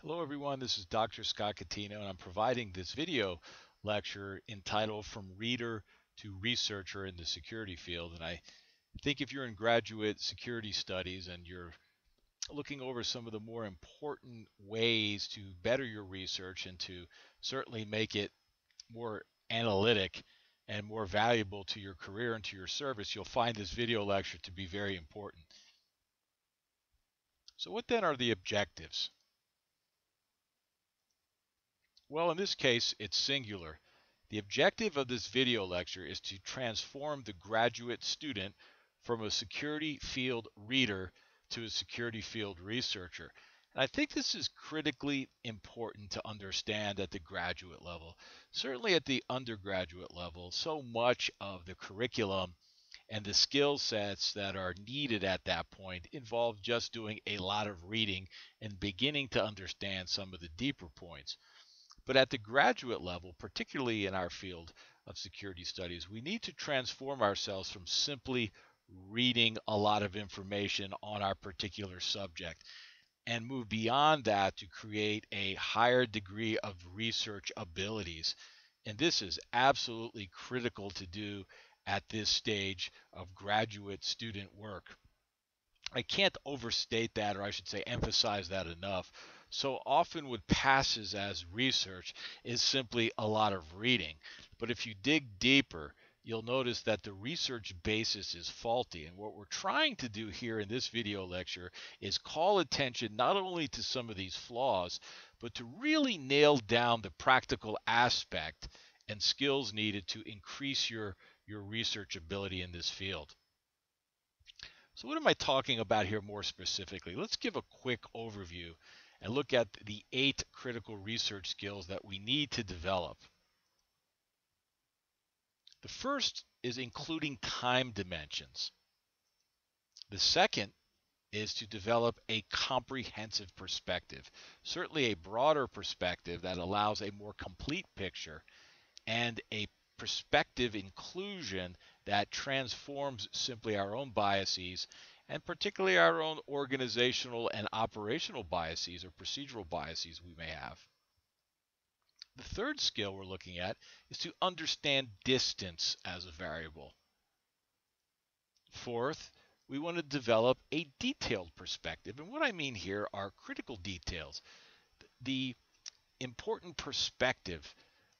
Hello everyone, this is Dr. Scott Catino and I'm providing this video lecture entitled From Reader to Researcher in the Security Field. And I think if you're in graduate security studies and you're looking over some of the more important ways to better your research and to certainly make it more analytic and more valuable to your career and to your service, you'll find this video lecture to be very important. So what then are the objectives? Well, in this case, it's singular. The objective of this video lecture is to transform the graduate student from a security field reader to a security field researcher. And I think this is critically important to understand at the graduate level. Certainly at the undergraduate level, so much of the curriculum and the skill sets that are needed at that point involve just doing a lot of reading and beginning to understand some of the deeper points. But at the graduate level, particularly in our field of security studies, we need to transform ourselves from simply reading a lot of information on our particular subject and move beyond that to create a higher degree of research abilities. And this is absolutely critical to do at this stage of graduate student work. I can't overstate that, or I should say emphasize that enough. So often what passes as research is simply a lot of reading. But if you dig deeper, you'll notice that the research basis is faulty. And what we're trying to do here in this video lecture is call attention not only to some of these flaws, but to really nail down the practical aspect and skills needed to increase your research ability in this field. So what am I talking about here more specifically? Let's give a quick overview and look at the 8 critical research skills that we need to develop. The first is including time dimensions. The second is to develop a comprehensive perspective, certainly a broader perspective that allows a more complete picture and a perspective inclusion that transforms simply our own biases and particularly our own organizational and operational biases or procedural biases we may have. The third skill we're looking at is to understand distance as a variable. Fourth, we want to develop a detailed perspective. And what I mean here are critical details. The important perspective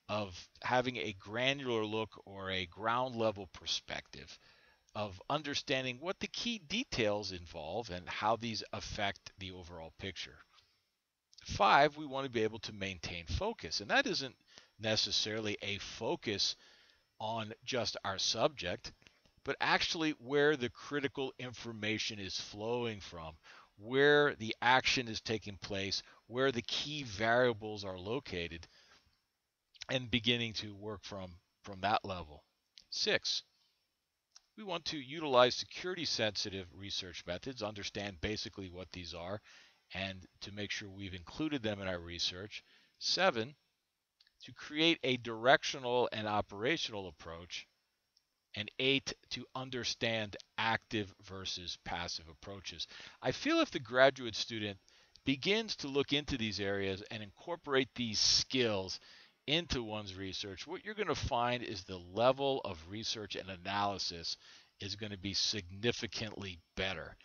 of having a granular look or a ground level perspective of understanding what the key details involve and how these affect the overall picture. 5, we want to be able to maintain focus, and that isn't necessarily a focus on just our subject, but actually where the critical information is flowing from, where the action is taking place, where the key variables are located, and beginning to work from that level. 6, we want to utilize security sensitive research methods, understand basically what these are, and to make sure we've included them in our research. 7, to create a directional and operational approach. And 8, to understand active versus passive approaches. I feel if the graduate student begins to look into these areas and incorporate these skills into one's research, what you're going to find is the level of research and analysis is going to be significantly better.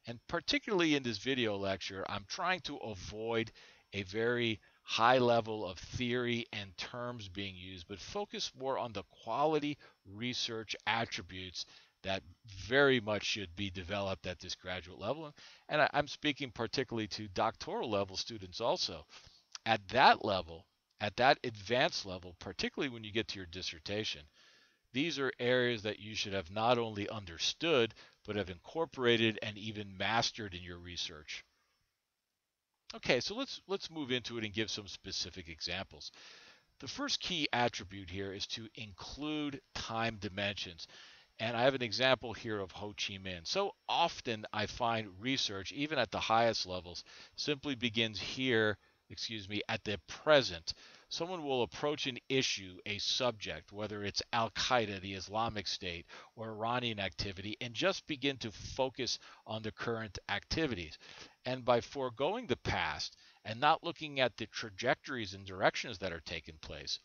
And particularly in this video lecture, I'm trying to avoid a very high level of theory and terms being used, but focus more on the quality research attributes that very much should be developed at this graduate level. And I'm speaking particularly to doctoral level students also. At that level, at that advanced level, particularly when you get to your dissertation, these are areas that you should have not only understood, but have incorporated and even mastered in your research. Okay, so let's move into it and give some specific examples. The first key attribute here is to include time dimensions. And I have an example here of Ho Chi Minh. So often I find research, even at the highest levels, simply begins here, at the present. someone will approach an issue, a subject, whether it's Al Qaeda, the Islamic State, or Iranian activity, and just begin to focus on the current activities. And by foregoing the past and not looking at the trajectories and directions that are taking place,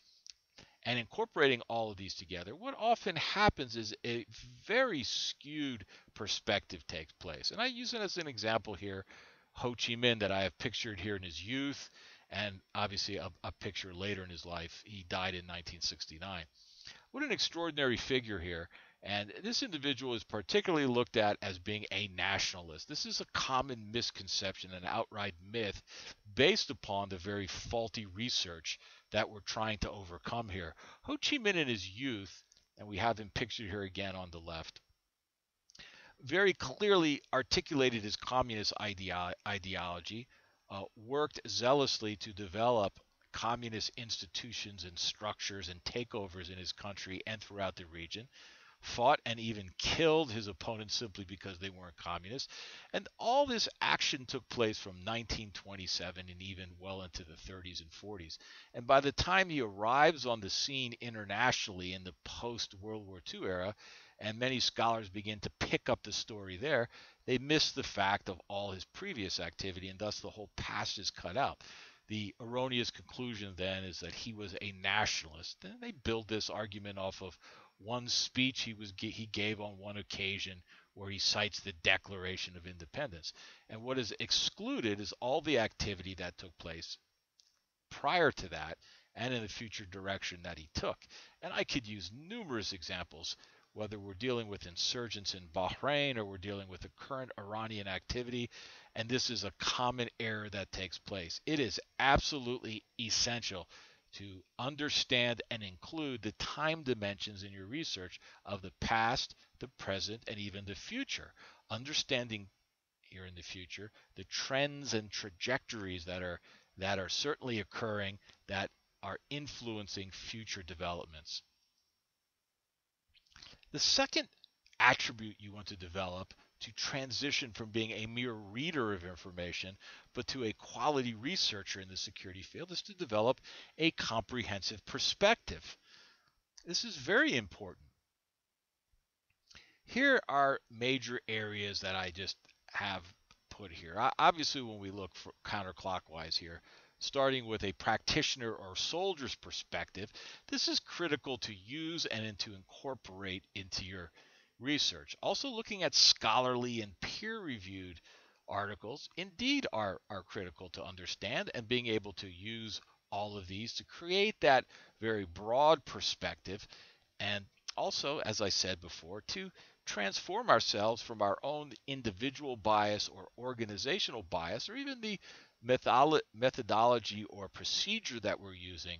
and incorporating all of these together, what often happens is a very skewed perspective takes place. And I use it as an example here, Ho Chi Minh, that I have pictured here in his youth, and obviously a picture later in his life. He died in 1969. What an extraordinary figure here. And this individual is particularly looked at as being a nationalist. This is a common misconception, an outright myth based upon the very faulty research that we're trying to overcome here. Ho Chi Minh in his youth, and we have him pictured here again on the left, very clearly articulated his communist ideology, worked zealously to develop communist institutions and structures and takeovers in his country and throughout the region, fought and even killed his opponents simply because they weren't communists. And all this action took place from 1927 and even well into the 30s and 40s. And by the time he arrives on the scene internationally in the post-World War II era, and many scholars begin to pick up the story there, they miss the fact of all his previous activity, and thus the whole past is cut out. The erroneous conclusion then is that he was a nationalist. And they build this argument off of one speech he gave on one occasion where he cites the Declaration of Independence. And what is excluded is all the activity that took place prior to that and in the future direction that he took. And I could use numerous examples, whether we're dealing with insurgents in Bahrain or we're dealing with the current Iranian activity, and this is a common error that takes place. It is absolutely essential to understand and include the time dimensions in your research of the past, the present, and even the future. Understanding here in the future the trends and trajectories that are certainly occurring, that are influencing future developments. The second attribute you want to develop to transition from being a mere reader of information but to a quality researcher in the security field is to develop a comprehensive perspective. This is very important. Here are major areas that I just have put here. Obviously, when we look for counterclockwise here, starting with a practitioner or soldier's perspective, this is critical to use and to incorporate into your research. Also, looking at scholarly and peer-reviewed articles indeed are critical to understand, and being able to use all of these to create that very broad perspective, and also, as I said before, to transform ourselves from our own individual bias or organizational bias, or even the methodology or procedure that we're using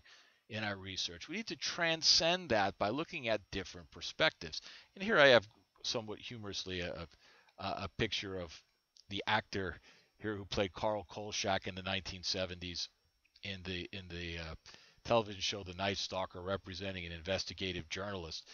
in our research. We need to transcend that by looking at different perspectives. And here I have somewhat humorously a picture of the actor here who played Karl Kolchak in the 1970s in the television show The Night Stalker, representing an investigative journalist.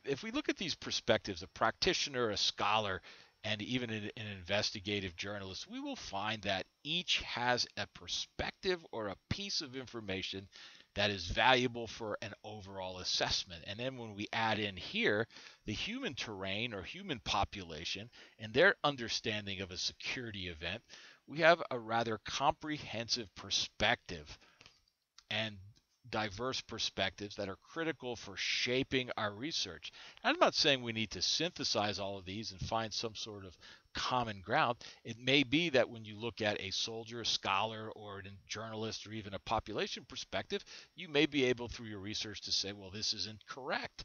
If we look at these perspectives, a practitioner, a scholar, and even an investigative journalist, we will find that each has a perspective or a piece of information that is valuable for an overall assessment. And then when we add in here the human terrain or human population and their understanding of a security event, we have a rather comprehensive perspective and diverse perspectives that are critical for shaping our research. And I'm not saying we need to synthesize all of these and find some sort of common ground. It may be that when you look at a soldier, a scholar, or a journalist, or even a population perspective, you may be able through your research to say, well, this isn't correct.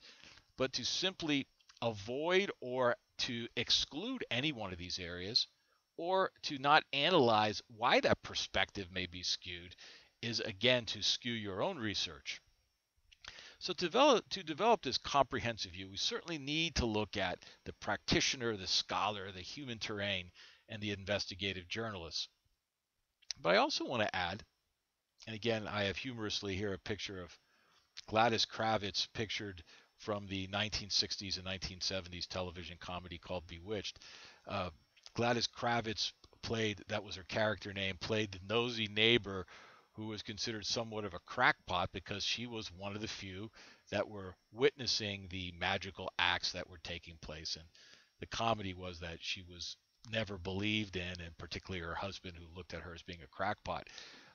But to simply avoid or to exclude any one of these areas, or to not analyze why that perspective may be skewed, is again to skew your own research. So to develop this comprehensive view, we certainly need to look at the practitioner, the scholar, the human terrain, and the investigative journalist. But I also want to add, and again, I have humorously here a picture of Gladys Kravitz pictured from the 1960s and 1970s television comedy called Bewitched. Gladys Kravitz that was her character name, played the nosy neighbor who was considered somewhat of a crackpot because she was one of the few that were witnessing the magical acts that were taking place. And the comedy was that she was never believed in, and particularly her husband, who looked at her as being a crackpot.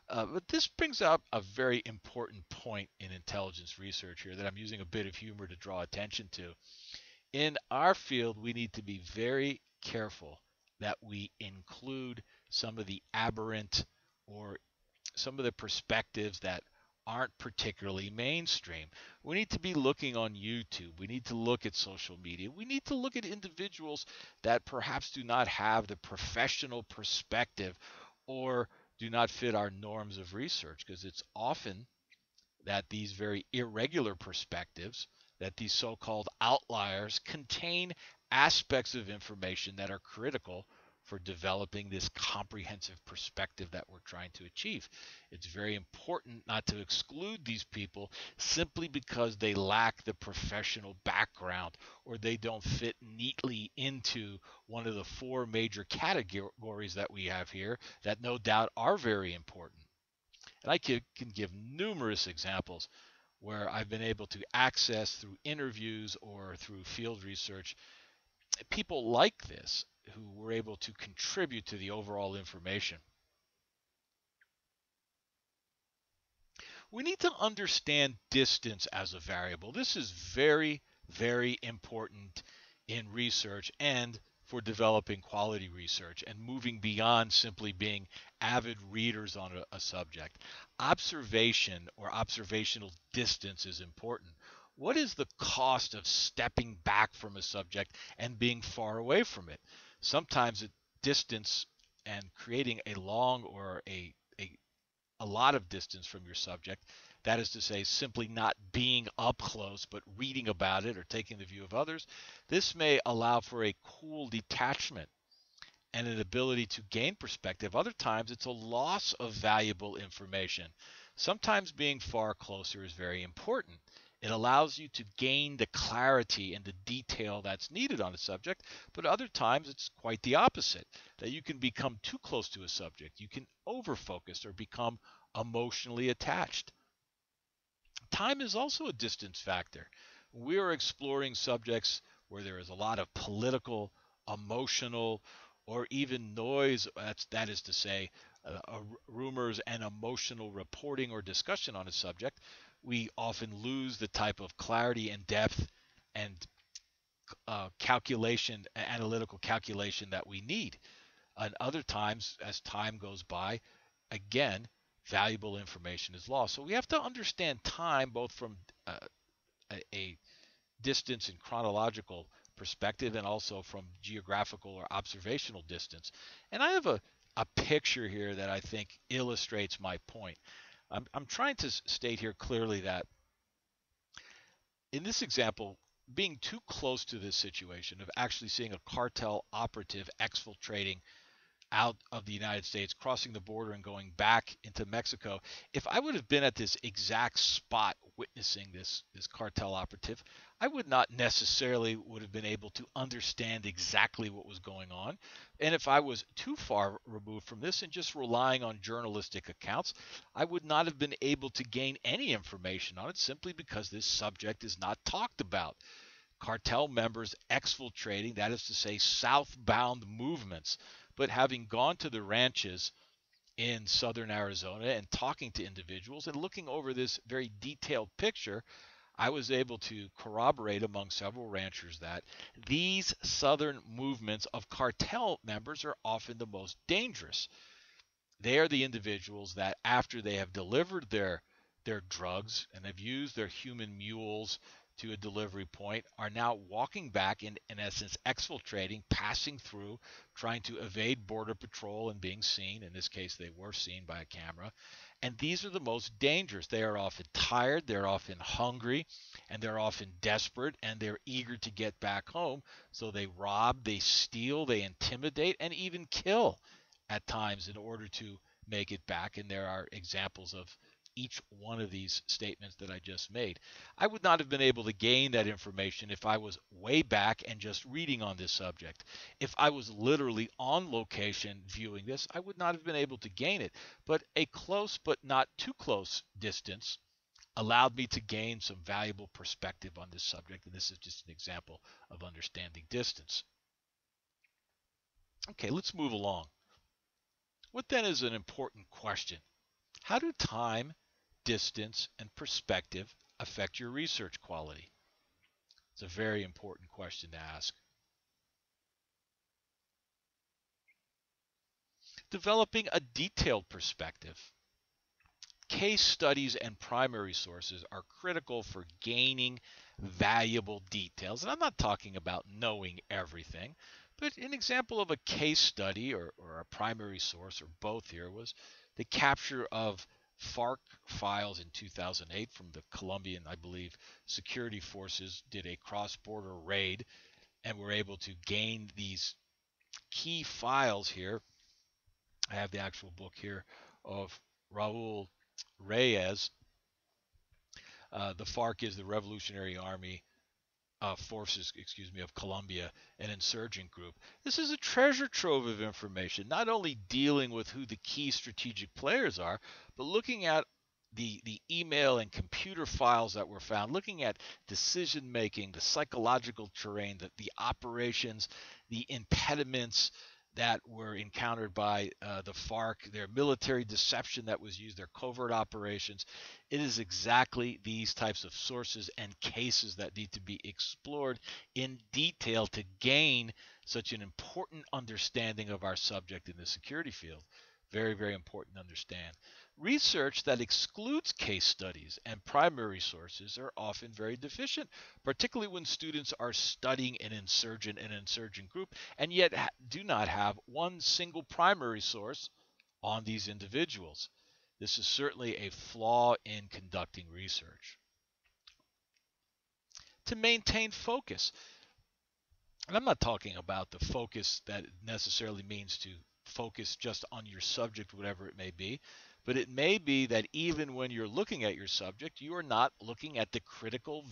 But this brings up a very important point in intelligence research here that I'm using a bit of humor to draw attention to. In our field, we need to be very careful that we include some of the aberrant or some of the perspectives that aren't particularly mainstream. We need to be looking on YouTube. We need to look at social media. We need to look at individuals that perhaps do not have the professional perspective or do not fit our norms of research, because it's often that these very irregular perspectives, that these so-called outliers contain aspects of information that are critical for developing this comprehensive perspective that we're trying to achieve. It's very important not to exclude these people simply because they lack the professional background or they don't fit neatly into one of the four major categories that we have here that no doubt are very important. And I can give numerous examples where I've been able to access through interviews or through field research people like this who were able to contribute to the overall information. We need to understand distance as a variable. This is very, very important in research and for developing quality research and moving beyond simply being avid readers on a subject. Observation or observational distance is important. What is the cost of stepping back from a subject and being far away from it? Sometimes distance and creating a long or a lot of distance from your subject, that is to say, simply not being up close but reading about it or taking the view of others, this may allow for a cool detachment and an ability to gain perspective. Other times it's a loss of valuable information. Sometimes being far closer is very important. It allows you to gain the clarity and the detail that's needed on a subject, but other times it's quite the opposite, that you can become too close to a subject. You can overfocus or become emotionally attached. Time is also a distance factor. We are exploring subjects where there is a lot of political, emotional, or even noise, that is to say, rumors and emotional reporting or discussion on a subject. We often lose the type of clarity and depth and analytical calculation that we need. And other times, as time goes by, again, valuable information is lost. So we have to understand time both from a distance and chronological perspective and also from geographical or observational distance. And I have a picture here that I think illustrates my point. I'm trying to state here clearly that in this example, being too close to this situation of actually seeing a cartel operative exfiltrating out of the United States, crossing the border and going back into Mexico, if I would have been at this exact spot witnessing this cartel operative, I would not necessarily would have been able to understand exactly what was going on. And if I was too far removed from this and just relying on journalistic accounts, I would not have been able to gain any information on it simply because this subject is not talked about. Cartel members exfiltrating, that is to say, southbound movements. But having gone to the ranches in southern Arizona and talking to individuals and looking over this very detailed picture, I was able to corroborate among several ranchers that these southern movements of cartel members are often the most dangerous. They are the individuals that after they have delivered their drugs and have used their human mules to a delivery point are now walking back in essence exfiltrating, passing through, trying to evade border patrol and being seen. In this case, they were seen by a camera. And these are the most dangerous. They are often tired, they're often hungry, and they're often desperate, and they're eager to get back home. So they rob, they steal, they intimidate, and even kill at times in order to make it back. And there are examples of each one of these statements that I just made. I would not have been able to gain that information if I was way back and just reading on this subject. If I was literally on location viewing this, I would not have been able to gain it. But a close but not too close distance allowed me to gain some valuable perspective on this subject, and this is just an example of understanding distance. Okay, let's move along. What then is an important question? How do time, distance, and perspective affect your research quality? It's a very important question to ask. Developing a detailed perspective. Case studies and primary sources are critical for gaining valuable details. And I'm not talking about knowing everything, but an example of a case study or a primary source, or both here, was the capture of FARC files in 2008 from the Colombian, I believe, security forces did a cross-border raid and were able to gain these key files here. I have the actual book here of Raul Reyes. The FARC is the Revolutionary Army Forces, of Colombia, an insurgent group. This is a treasure trove of information, not only dealing with who the key strategic players are, but looking at the email and computer files that were found, looking at decision making, the psychological terrain, the operations, the impediments that were encountered by the FARC, their military deception that was used, their covert operations. It is exactly these types of sources and cases that need to be explored in detail to gain such an important understanding of our subject in the security field. Very, very important to understand. Research that excludes case studies and primary sources are often very deficient, particularly when students are studying an insurgent group and yet do not have one single primary source on these individuals. This is certainly a flaw in conducting research. To maintain focus, and I'm not talking about the focus that necessarily means to focus just on your subject, whatever it may be, but it may be that even when you're looking at your subject, you are not looking at the critical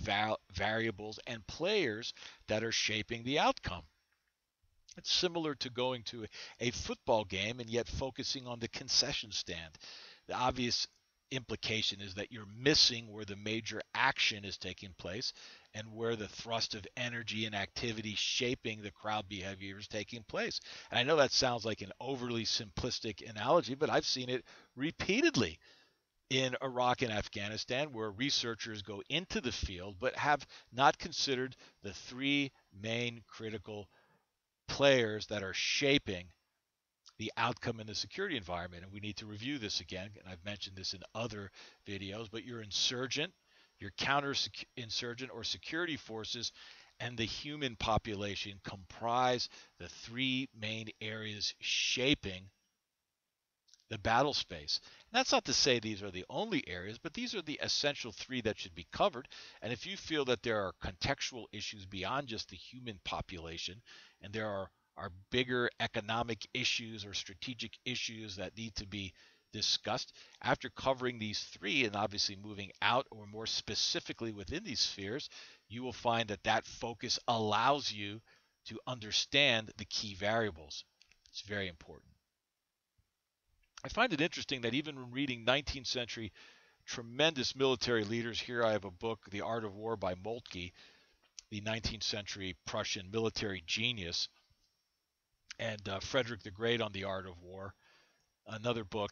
variables and players that are shaping the outcome. It's similar to going to a football game and yet focusing on the concession stand. The obvious implication is that you're missing where the major action is taking place and where the thrust of energy and activity shaping the crowd behavior is taking place. And I know that sounds like an overly simplistic analogy, but I've seen it repeatedly in Iraq and Afghanistan, where researchers go into the field but have not considered the three main critical players that are shaping the outcome in the security environment. And we need to review this again. And I've mentioned this in other videos, but your insurgent, your counter-insurgent or security forces, and the human population comprise the three main areas shaping the battle space. And that's not to say these are the only areas, but these are the essential three that should be covered. And if you feel that there are contextual issues beyond just the human population, and there are bigger economic issues or strategic issues that need to be discussed, after covering these three and obviously moving out or more specifically within these spheres, you will find that that focus allows you to understand the key variables. It's very important. I find it interesting that even when reading 19th century tremendous military leaders, here I have a book, The Art of War by Moltke, the 19th century Prussian military genius, and Frederick the Great on the Art of War, another book,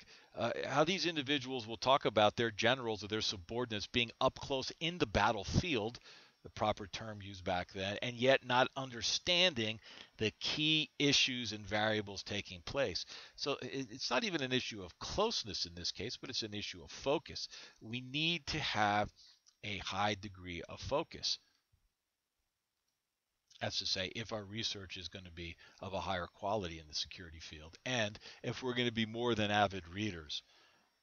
how these individuals will talk about their generals or their subordinates being up close in the battlefield, the proper term used back then, and yet not understanding the key issues and variables taking place. So it's not even an issue of closeness in this case, but it's an issue of focus. We need to have a high degree of focus. That's to say, if our research is going to be of a higher quality in the security field, and if we're going to be more than avid readers.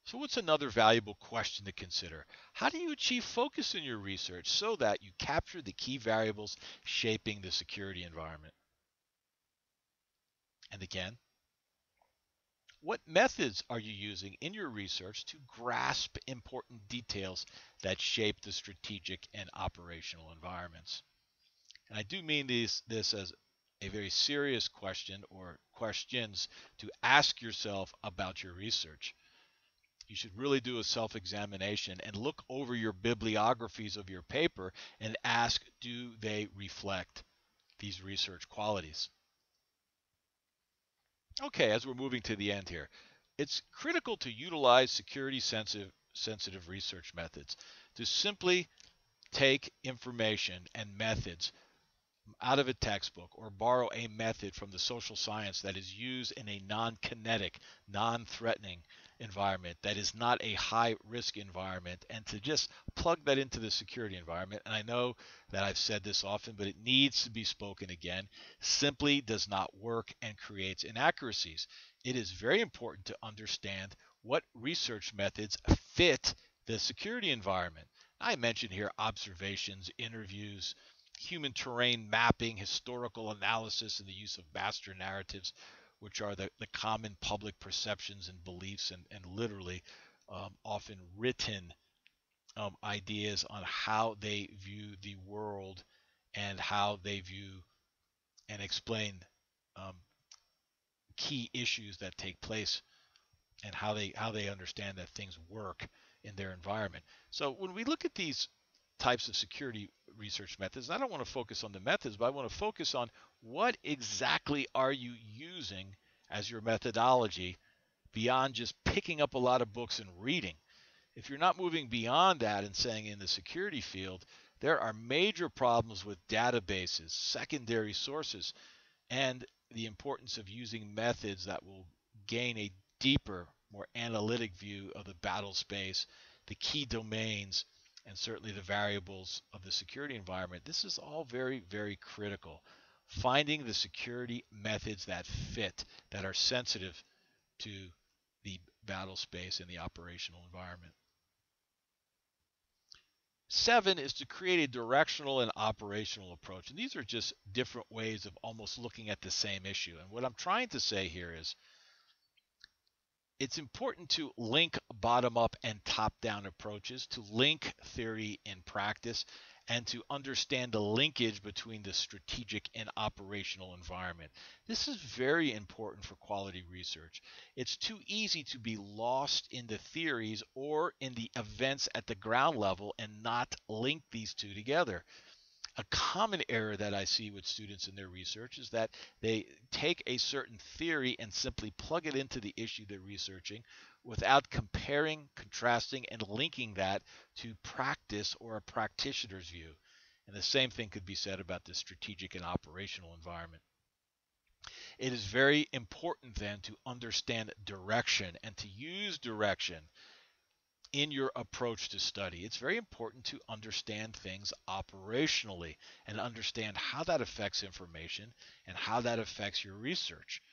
So what's another valuable question to consider? How do you achieve focus in your research so that you capture the key variables shaping the security environment? And again, What methods are you using in your research to grasp important details that shape the strategic and operational environments? And I do mean this as a very serious question or questions to ask yourself about your research. You should really do a self-examination and look over your bibliographies of your paper and ask, do they reflect these research qualities? Okay, as we're moving to the end here, it's critical to utilize security sensitive research methods to simply take information and methods out of a textbook or borrow a method from the social science that is used in a non-kinetic, non-threatening environment that is not a high risk environment, and to just plug that into the security environment. And I know that I've said this often, but it needs to be spoken again, simply does not work and creates inaccuracies. It is very important to understand what research methods fit the security environment. I mentioned here observations, interviews, human terrain mapping, historical analysis, and the use of master narratives, which are the common public perceptions and beliefs, and literally often written ideas on how they view the world and how they view and explain um, key issues that take place and how they understand that things work in their environment. So when we look at these types of security research methods, I don't want to focus on the methods, but I want to focus on what exactly are you using as your methodology beyond just picking up a lot of books and reading. If you're not moving beyond that and saying in the security field, there are major problems with databases, secondary sources, and the importance of using methods that will gain a deeper, more analytic view of the battle space, the key domains, and certainly the variables of the security environment. This is all very, very critical. Finding the security methods that fit, that are sensitive to the battle space and the operational environment. 7 is to create a directional and operational approach. And these are just different ways of almost looking at the same issue. And what I'm trying to say here is it's important to link bottom up and top down approaches, to link theory and practice, and to understand the linkage between the strategic and operational environment. This is very important for quality research. It's too easy to be lost in the theories or in the events at the ground level and not link these two together. A common error that I see with students in their research is that they take a certain theory and simply plug it into the issue they're researching without comparing, contrasting, and linking that to practice or a practitioner's view. And the same thing could be said about the strategic and operational environment. It is very important then to understand direction and to use direction in your approach to study. It's very important to understand things operationally and understand how that affects information and how that affects your research.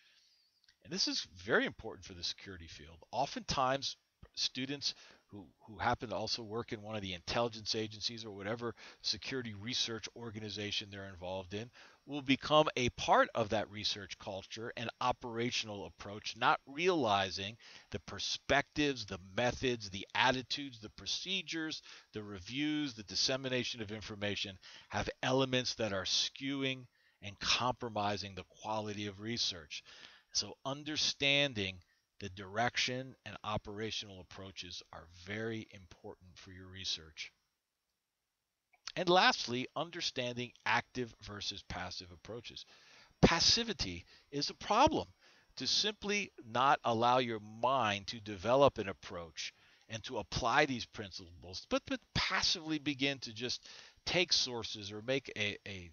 And this is very important for the security field. Oftentimes, students who happen to also work in one of the intelligence agencies or whatever security research organization they're involved in will become a part of that research culture and operational approach, not realizing the perspectives, the methods, the attitudes, the procedures, the reviews, the dissemination of information have elements that are skewing and compromising the quality of research. So understanding the direction and operational approaches are very important for your research. And lastly, understanding active versus passive approaches. Passivity is a problem. To simply not allow your mind to develop an approach and to apply these principles, but passively begin to just take sources or make a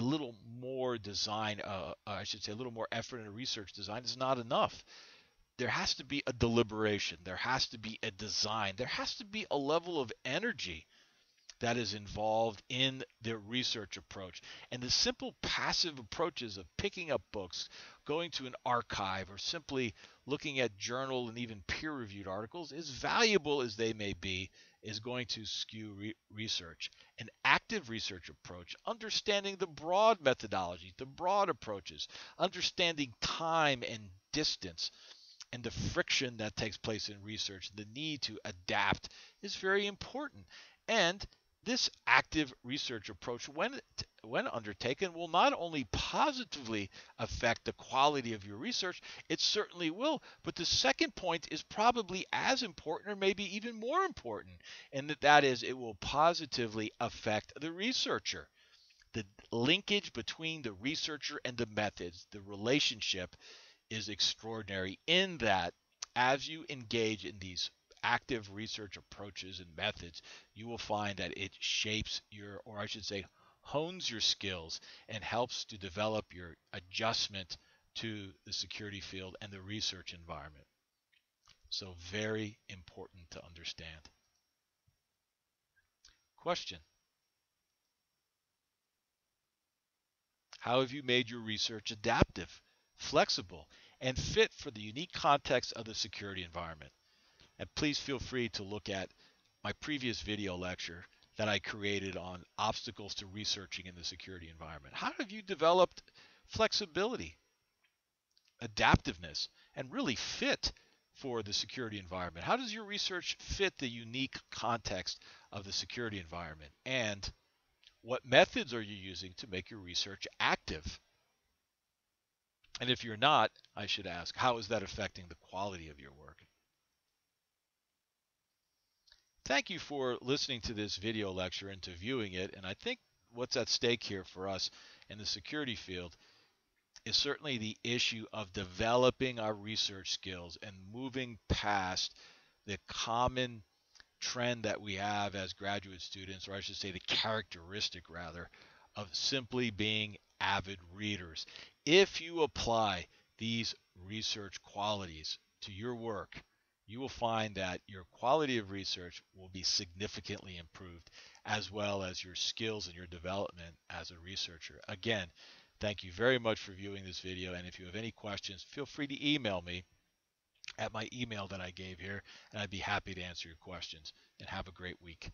little more design, I should say a little more effort in a research design is not enough. There has to be a deliberation. There has to be a design. There has to be a level of energy that is involved in the research approach. And the simple passive approaches of picking up books, going to an archive, or simply looking at journal and even peer-reviewed articles, as valuable as they may be, is going to skew research. An active research approach, understanding the broad methodology, the broad approaches, understanding time and distance, and the friction that takes place in research, the need to adapt is very important. And this active research approach, when undertaken, will not only positively affect the quality of your research, it certainly will. But the second point is probably as important, or maybe even more important, and that is it will positively affect the researcher. The linkage between the researcher and the methods, the relationship, is extraordinary in that as you engage in these active research approaches and methods, you will find that it shapes your, or I should say, hones your skills and helps to develop your adjustment to the security field and the research environment. So, very important to understand. Question: how have you made your research adaptive, flexible, and fit for the unique context of the security environment? And please feel free to look at my previous video lecture that I created on obstacles to researching in the security environment. How have you developed flexibility, adaptiveness, and really fit for the security environment? How does your research fit the unique context of the security environment? And what methods are you using to make your research active? And if you're not, I should ask, how is that affecting the quality of your work? Thank you for listening to this video lecture and to viewing it. And I think what's at stake here for us in the security field is certainly the issue of developing our research skills and moving past the common trend that we have as graduate students, or I should say the characteristic rather, of simply being avid readers. If you apply these research qualities to your work, you will find that your quality of research will be significantly improved, as well as your skills and your development as a researcher. Again, thank you very much for viewing this video, and if you have any questions, feel free to email me at my email that I gave here, and I'd be happy to answer your questions. And have a great week.